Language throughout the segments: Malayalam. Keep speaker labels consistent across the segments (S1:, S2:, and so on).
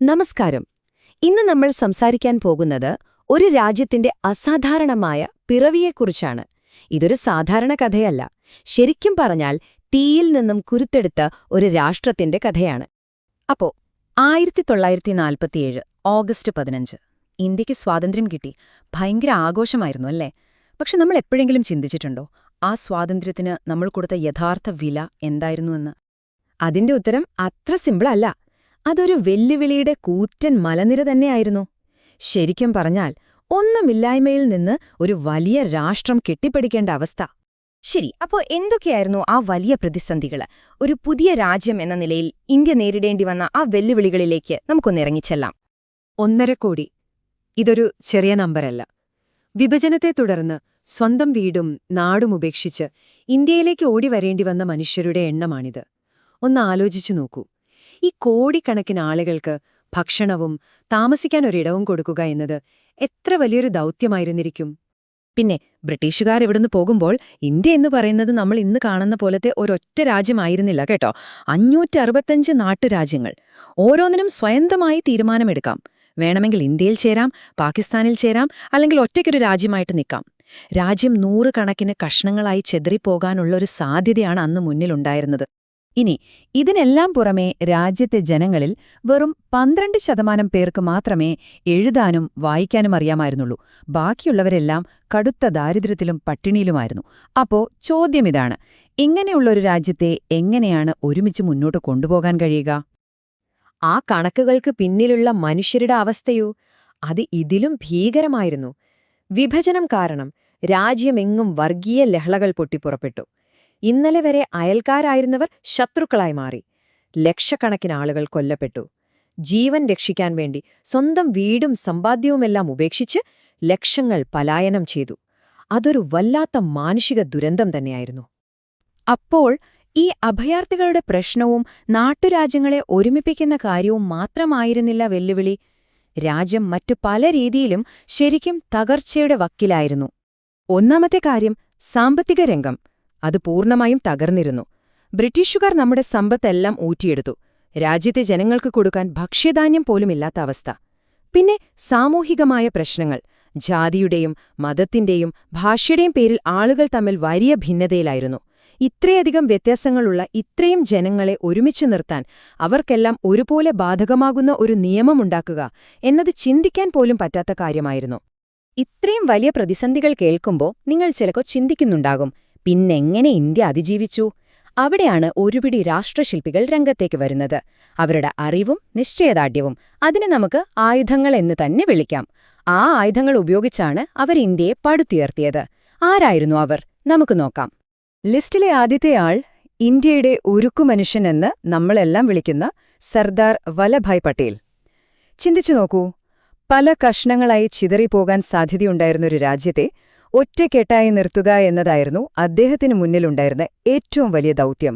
S1: നമസ്കാരം. ഇന്ന് നമ്മൾ സംസാരിക്കാൻ പോകുന്നത് ഒരു രാജ്യത്തിന്റെ അസാധാരണമായ പിറവിയെക്കുറിച്ചാണ്. ഇതൊരു സാധാരണ കഥയല്ല. ശരിക്കും പറഞ്ഞാൽ തീയിൽ നിന്നും കുരുത്തെടുത്ത ഒരു രാഷ്ട്രത്തിന്റെ കഥയാണ്. അപ്പോ 1947 ഓഗസ്റ്റ് 15 ഇന്ത്യക്ക് സ്വാതന്ത്ര്യം കിട്ടി. ഭയങ്കര ആഘോഷമായിരുന്നു അല്ലേ? പക്ഷെ നമ്മൾ എപ്പോഴെങ്കിലും ചിന്തിച്ചിട്ടുണ്ടോ ആ സ്വാതന്ത്ര്യത്തിന് നമ്മൾ കൊടുത്ത യഥാർത്ഥ വില എന്തായിരുന്നുവെന്ന്? അതിന്റെ ഉത്തരം അത്ര സിമ്പിളല്ല. അതൊരു വെല്ലുവിളിയുടെ കൂറ്റൻ മലനിര തന്നെയായിരുന്നു. ശരിക്കും പറഞ്ഞാൽ ഒന്നുമില്ലായ്മയിൽ നിന്ന് ഒരു വലിയ രാഷ്ട്രം കെട്ടിപ്പടിക്കേണ്ട അവസ്ഥ. ശരി, അപ്പോൾ എന്തൊക്കെയായിരുന്നു ആ വലിയ പ്രതിസന്ധികൾ? ഒരു പുതിയ രാജ്യം എന്ന നിലയിൽ ഇന്ത്യ നേരിടേണ്ടി വന്ന ആ വെല്ലുവിളികളിലേക്ക് നമുക്കൊന്നിറങ്ങിച്ചെല്ലാം.
S2: 1.5 കോടി. ഇതൊരു ചെറിയ നമ്പരല്ല. വിഭജനത്തെ തുടർന്ന് സ്വന്തം വീടും നാടും ഉപേക്ഷിച്ച് ഇന്ത്യയിലേക്ക് ഓടി വരേണ്ടി വന്ന മനുഷ്യരുടെ എണ്ണമാണിത്. ഒന്ന് ആലോചിച്ചു നോക്കൂ. ഈ കോടിക്കണക്കിന് ആളുകൾക്ക് ഭക്ഷണവും താമസിക്കാനൊരിടവും കൊടുക്കുക എന്നത് എത്ര വലിയൊരു ദൗത്യമായിരുന്നിരിക്കും.
S1: പിന്നെ ബ്രിട്ടീഷുകാർ ഇവിടുന്ന് പോകുമ്പോൾ ഇന്ത്യ എന്ന് പറയുന്നത് നമ്മൾ ഇന്ന് കാണുന്ന പോലത്തെ ഒരൊറ്റ രാജ്യമായിരുന്നില്ല കേട്ടോ. 565 നാട്ടുരാജ്യങ്ങൾ. ഓരോന്നിനും സ്വന്തമായി തീരുമാനമെടുക്കാം. വേണമെങ്കിൽ ഇന്ത്യയിൽ ചേരാം, പാകിസ്ഥാനിൽ ചേരാം, അല്ലെങ്കിൽ ഒറ്റയ്ക്കൊരു രാജ്യമായിട്ട് നിൽക്കാം. രാജ്യം 100 കണക്കിന് കഷ്ണങ്ങളായി ചെതറിപ്പോകാനുള്ള ഒരു സാധ്യതയാണ് അന്ന് മുന്നിലുണ്ടായിരുന്നത്. ഇനി ഇതിനെല്ലാം പുറമേ രാജ്യത്തെ ജനങ്ങളിൽ വെറും 12% പേർക്ക് മാത്രമേ എഴുതാനും വായിക്കാനും അറിയാമായിരുന്നുള്ളൂ. ബാക്കിയുള്ളവരെല്ലാം കടുത്ത ദാരിദ്ര്യത്തിലും പട്ടിണിയിലുമായിരുന്നു. അപ്പോ ചോദ്യമിതാണ്, ഇങ്ങനെയുള്ളൊരു രാജ്യത്തെ എങ്ങനെയാണ് ഒരുമിച്ച് മുന്നോട്ട് കൊണ്ടുപോകാൻ കഴിയുക? ആ കണക്കുകൾക്ക് പിന്നിലുള്ള മനുഷ്യരുടെ അവസ്ഥയോ? അത് ഇതിലും ഭീകരമായിരുന്നു. വിഭജനം കാരണം രാജ്യമെങ്ങും വർഗീയ ലഹളകൾ പൊട്ടിപ്പുറപ്പെട്ടു. ഇന്നലെ വരെ അയൽക്കാരായിരുന്നവർ ശത്രുക്കളായി മാറി. ലക്ഷക്കണക്കിന് ആളുകൾ കൊല്ലപ്പെട്ടു. ജീവൻ രക്ഷിക്കാൻ വേണ്ടി സ്വന്തം വീടും സമ്പാദ്യവുമെല്ലാം ഉപേക്ഷിച്ച് ലക്ഷങ്ങൾ പലായനം ചെയ്തു. അതൊരു വല്ലാത്ത മാനുഷിക ദുരന്തം തന്നെയായിരുന്നു. അപ്പോൾ ഈ അഭയാർത്ഥികളുടെ പ്രശ്നവും നാട്ടുരാജ്യങ്ങളെ ഒരുമിപ്പിക്കുന്ന കാര്യവും മാത്രമായിരുന്നില്ല വെല്ലുവിളി. രാജ്യം മറ്റു പല രീതിയിലും ശരിക്കും തകർച്ചയുടെ വക്കിലായിരുന്നു. ഒന്നാമത്തെ കാര്യം സാമ്പത്തിക രംഗം. അത് പൂർണ്ണമായും തകർന്നിരുന്നു. ബ്രിട്ടീഷുകാർ നമ്മുടെ സമ്പത്തെല്ലാം ഊറ്റിയെടുത്തു. രാജ്യത്തെ ജനങ്ങൾക്ക് കൊടുക്കാൻ ഭക്ഷ്യധാന്യം പോലുമില്ലാത്ത അവസ്ഥ. പിന്നെ സാമൂഹികമായ പ്രശ്നങ്ങൾ. ജാതിയുടെയും മതത്തിന്റെയും ഭാഷയുടെയും പേരിൽ ആളുകൾ തമ്മിൽ വലിയ ഭിന്നതയിലായിരുന്നു. ഇത്രയധികം വ്യത്യാസങ്ങളുള്ള ഇത്രയും ജനങ്ങളെ ഒരുമിച്ചു നിർത്താൻ, അവർക്കെല്ലാം ഒരുപോലെ ബാധകമാകുന്ന ഒരു നിയമമുണ്ടാക്കുക എന്നത് ചിന്തിക്കാൻ പോലും പറ്റാത്ത കാര്യമായിരുന്നു. ഇത്രയും വലിയ പ്രതിസന്ധികൾ കേൾക്കുമ്പോൾ നിങ്ങൾ ചിലപ്പോൾ ചിന്തിക്കുന്നുണ്ടാകും, പിന്നെങ്ങനെ ഇന്ത്യ അതിജീവിച്ചു? അവിടെയാണ് ഒരുപിടി രാഷ്ട്രശില്പികൾ രംഗത്തേക്ക് വരുന്നത്. അവരുടെ അറിവും നിശ്ചയദാർഢ്യവും. അതിനെ നമുക്ക് ആയുധങ്ങൾ എന്ന് തന്നെ വിളിക്കാം. ആ ആയുധങ്ങൾ ഉപയോഗിച്ചാണ് അവർ ഇന്ത്യയെ പടുത്തുയർത്തിയത്. ആരായിരുന്നു അവർ? നമുക്ക് നോക്കാം. ലിസ്റ്റിലെ ആദ്യത്തെയാൾ ഇന്ത്യയുടെ ഉരുക്കുമനുഷ്യൻ എന്ന് നമ്മളെല്ലാം വിളിക്കുന്ന സർദാർ വല്ലഭായ് പട്ടേൽ. ചിന്തിച്ചു നോക്കൂ, പല കഷ്ണങ്ങളായി ചിതറിപ്പോകാൻ സാധ്യതയുണ്ടായിരുന്നൊരു രാജ്യത്തെ ഒറ്റക്കെട്ടായി നിർത്തുക എന്നതായിരുന്നു അദ്ദേഹത്തിന് മുന്നിലുണ്ടായിരുന്ന ഏറ്റവും വലിയ ദൗത്യം.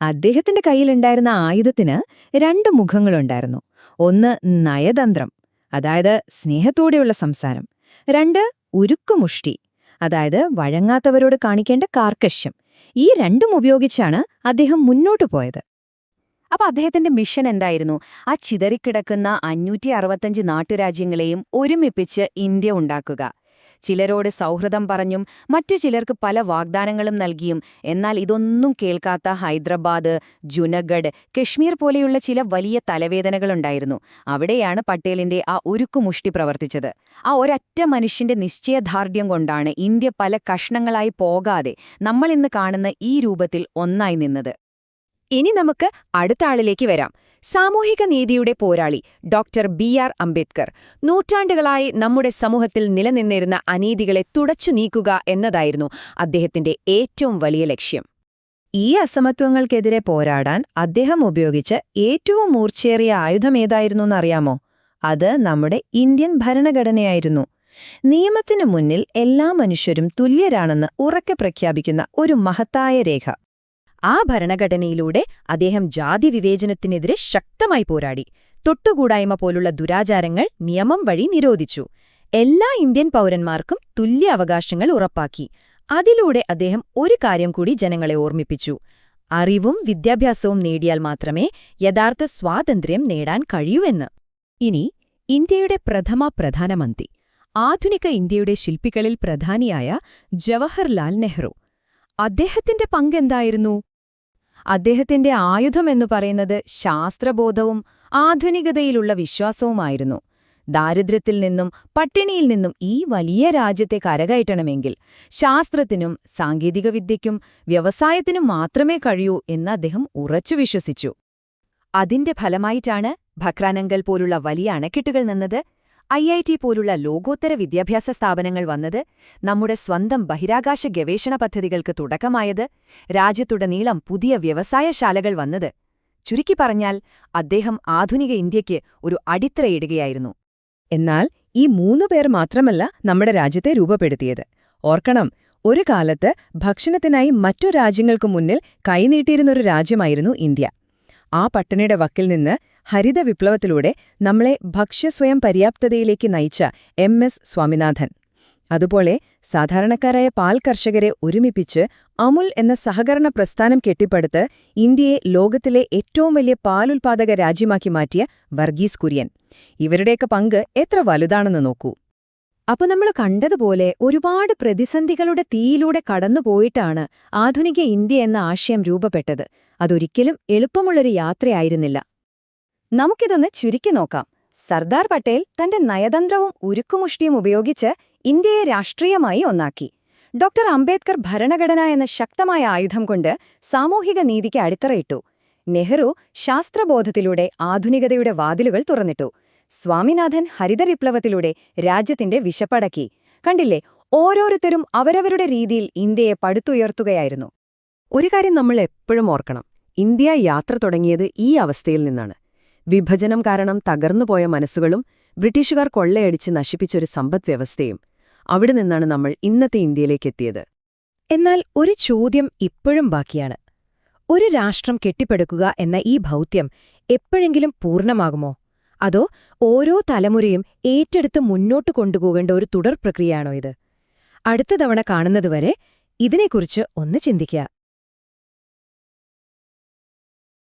S1: അദ്ദേഹത്തിന്റെ കയ്യിലുണ്ടായിരുന്ന ആയുധത്തിന് 2 മുഖങ്ങളുണ്ടായിരുന്നു. ഒന്ന് നയതന്ത്രം, അതായത് സ്നേഹത്തോടെയുള്ള സംസാരം. 2 ഉരുക്കുമുഷ്ടി, അതായത് വഴങ്ങാത്തവരോട് കാണിക്കേണ്ട കാർക്കശ്യം. ഈ 2ഉം ഉപയോഗിച്ചാണ് അദ്ദേഹം മുന്നോട്ടു പോയത്. അപ്പൊ അദ്ദേഹത്തിന്റെ മിഷൻ എന്തായിരുന്നു? ആ ചിതറിക്കിടക്കുന്ന 565 നാട്ടുരാജ്യങ്ങളെയും ഒരുമിപ്പിച്ച് ഇന്ത്യ ഉണ്ടാക്കുക. ചിലരോട് സൗഹൃദം പറഞ്ഞും മറ്റു ചിലർക്ക് പല വാഗ്ദാനങ്ങളും നൽകിയും. എന്നാൽ ഇതൊന്നും കേൾക്കാത്ത ഹൈദരാബാദ്, ജുനഗഡ്, കശ്മീർ പോലെയുള്ള ചില വലിയ തലവേദനകളുണ്ടായിരുന്നു. അവിടെയാണ് പട്ടേലിന്റെ ആ ഉരുക്കുമുഷ്ടി പ്രവർത്തിച്ചത്. ആ ഒരൊറ്റ മനുഷ്യന്റെ നിശ്ചയദാർഢ്യം കൊണ്ടാണ് ഇന്ത്യ പല കഷ്ണങ്ങളായി പോകാതെ നമ്മളിന്ന് കാണുന്ന ഈ രൂപത്തിൽ ഒന്നായി നിന്നത്. ഇനി നമുക്ക് അടുത്ത ആളിലേക്ക് വരാം. സാമൂഹിക നീതിയുടെ പോരാളി ഡോക്ടർ BR അംബേദ്കർ. നൂറ്റാണ്ടുകളായി നമ്മുടെ സമൂഹത്തിൽ നിലനിന്നിരുന്ന അനീതികളെ തുടച്ചു നീക്കുക എന്നതായിരുന്നു അദ്ദേഹത്തിന്റെ ഏറ്റവും വലിയ ലക്ഷ്യം. ഈ അസമത്വങ്ങൾക്കെതിരെ പോരാടാൻ അദ്ദേഹം ഉപയോഗിച്ച ഏറ്റവും മൂർച്ചയേറിയ ആയുധമേതായിരുന്നുവെന്നറിയാമോ? അത് നമ്മുടെ ഇന്ത്യൻ ഭരണഘടനയായിരുന്നു. നിയമത്തിനു മുന്നിൽ എല്ലാ മനുഷ്യരും തുല്യരാണെന്ന് ഉറക്കെ പ്രഖ്യാപിക്കുന്ന ഒരു മഹത്തായ രേഖ. ആ ഭരണഘടനയിലൂടെ അദ്ദേഹം ജാതി വിവേചനത്തിനെതിരെ ശക്തമായി പോരാടി. തൊട്ടുകൂടായ്മ പോലുള്ള ദുരാചാരങ്ങൾ നിയമം വഴി നിരോധിച്ചു. എല്ലാ ഇന്ത്യൻ പൗരന്മാർക്കും തുല്യ അവകാശങ്ങൾ ഉറപ്പാക്കി. അതിലൂടെ അദ്ദേഹം ഒരു കാര്യം കൂടി ജനങ്ങളെ ഓർമ്മിപ്പിച്ചു: അറിവും വിദ്യാഭ്യാസവും നേടിയാൽ മാത്രമേ യഥാർത്ഥ സ്വാതന്ത്ര്യം നേടാൻ കഴിയൂ എന്ന്.
S2: ഇനി ഇന്ത്യയുടെ പ്രഥമ പ്രധാനമന്ത്രി, ആധുനിക ഇന്ത്യയുടെ ശില്പികളിൽ പ്രധാനിയായ ജവഹർലാൽ നെഹ്റു. അദ്ദേഹത്തിന്റെ പങ്കെന്തായിരുന്നു?
S1: അദ്ദേഹത്തിന്റെ ആയുധമെന്നു പറയുന്നത് ശാസ്ത്രബോധവും ആധുനികതയിലുള്ള വിശ്വാസവുമായിരുന്നു. ദാരിദ്ര്യത്തിൽ നിന്നും പട്ടിണിയിൽ നിന്നും ഈ വലിയ രാജ്യത്തെ കരകയറ്റണമെങ്കിൽ ശാസ്ത്രത്തിനും സാങ്കേതികവിദ്യയ്ക്കും വ്യവസായത്തിനും മാത്രമേ കഴിയൂ എന്ന് അദ്ദേഹം ഉറച്ചു വിശ്വസിച്ചു.
S2: അതിന്റെ ഫലമായിട്ടാണ് ഭക്രാനങ്കൽ പോലുള്ള വലിയ അണക്കെട്ടുകൾ നിന്നത്, IIT പോലുള്ള ലോകോത്തര വിദ്യാഭ്യാസ സ്ഥാപനങ്ങൾ വന്നത്, നമ്മുടെ സ്വന്തം ബഹിരാകാശ ഗവേഷണ പദ്ധതികൾക്ക് തുടക്കമായത്, രാജ്യത്തുടനീളം പുതിയ വ്യവസായശാലകൾ വന്നത്. ചുരുക്കി പറഞ്ഞാൽ അദ്ദേഹം ആധുനിക ഇന്ത്യയ്ക്ക് ഒരു അടിത്തറയിടുകയായിരുന്നു.
S1: എന്നാൽ ഈ 3 പേർ മാത്രമല്ല നമ്മുടെ രാജ്യത്തെ രൂപപ്പെടുത്തിയത്. ഓർക്കണം, ഒരു കാലത്ത് ഭക്ഷണത്തിനായി മറ്റു രാജ്യങ്ങൾക്കു മുന്നിൽ കൈനീട്ടിയിരുന്നൊരു രാജ്യമായിരുന്നു ഇന്ത്യ. ആ പട്ടിണിയുടെ വക്കിൽ നിന്ന് ഹരിത വിപ്ലവത്തിലൂടെ നമ്മളെ ഭക്ഷ്യസ്വയം പര്യാപ്തതയിലേക്ക് നയിച്ച MS സ്വാമിനാഥൻ. അതുപോലെ സാധാരണക്കാരായ പാൽ കർഷകരെ ഒരുമിപ്പിച്ച് അമുൽ എന്ന സഹകരണ പ്രസ്ഥാനം കെട്ടിപ്പടുത്ത് ഇന്ത്യയെ ലോകത്തിലെ ഏറ്റവും വലിയ പാലുൽപാദക രാജ്യമാക്കി മാറ്റിയ വർഗീസ് കുര്യൻ. ഇവരുടെയൊക്കെ പങ്ക് എത്ര വലുതാണെന്ന് നോക്കൂ.
S2: അപ്പൊ നമ്മൾ കണ്ടതുപോലെ ഒരുപാട് പ്രതിസന്ധികളുടെ തീയിലൂടെ കടന്നുപോയിട്ടാണ് ആധുനിക ഇന്ത്യ എന്ന ആശയം രൂപപ്പെട്ടത്. അതൊരിക്കലും എളുപ്പമുള്ളൊരു യാത്രയായിരുന്നില്ല. നമുക്കിതൊന്ന് ചുരുക്കി നോക്കാം. സർദാർ പട്ടേൽ തന്റെ നയതന്ത്രവും ഉരുക്കുമുഷ്ടിയും ഉപയോഗിച്ച് ഇന്ത്യയെ രാഷ്ട്രീയമായി ഒന്നാക്കി. ഡോക്ടർ അംബേദ്കർ ഭരണഘടന എന്ന ശക്തമായ ആയുധം കൊണ്ട് സാമൂഹിക നീതിക്ക് അടിത്തറയിട്ടു. നെഹ്റു ശാസ്ത്രബോധത്തിലൂടെ ആധുനികതയുടെ വാതിലുകൾ തുറന്നിട്ടു. സ്വാമിനാഥൻ ഹരിതവിപ്ലവത്തിലൂടെ രാജ്യത്തിന്റെ വിശപ്പടക്കി. കണ്ടില്ലേ, ഓരോരുത്തരും അവരവരുടെ രീതിയിൽ ഇന്ത്യയെ പടുത്തുയർത്തുകയായിരുന്നു.
S1: ഒരു കാര്യം നമ്മൾ എപ്പോഴും ഓർക്കണം, ഇന്ത്യ യാത്ര തുടങ്ങിയത് ഈ അവസ്ഥയിൽ നിന്നാണ്. വിഭജനം കാരണം തകർന്നുപോയ മനസ്സുകളും ബ്രിട്ടീഷുകാർ കൊള്ളയടിച്ച് നശിപ്പിച്ചൊരു സമ്പദ്വ്യവസ്ഥയും. അവിടെ നിന്നാണ് നമ്മൾ ഇന്നത്തെ ഇന്ത്യയിലേക്കെത്തിയത്.
S2: എന്നാൽ ഒരു ചോദ്യം ഇപ്പോഴും ബാക്കിയാണ്. ഒരു രാഷ്ട്രം കെട്ടിപ്പടുക്കുക എന്ന ഈ ദൗത്യം എപ്പോഴെങ്കിലും പൂർണ്ണമാകുമോ? അതോ ഓരോ തലമുറയും ഏറ്റെടുത്ത് മുന്നോട്ട് കൊണ്ടുപോകേണ്ട ഒരു തുടർ പ്രക്രിയയാണോ ഇത്? അടുത്ത തവണ കാണുന്നതുവരെ ഇതിനെക്കുറിച്ച് ഒന്ന് ചിന്തിക്കുക.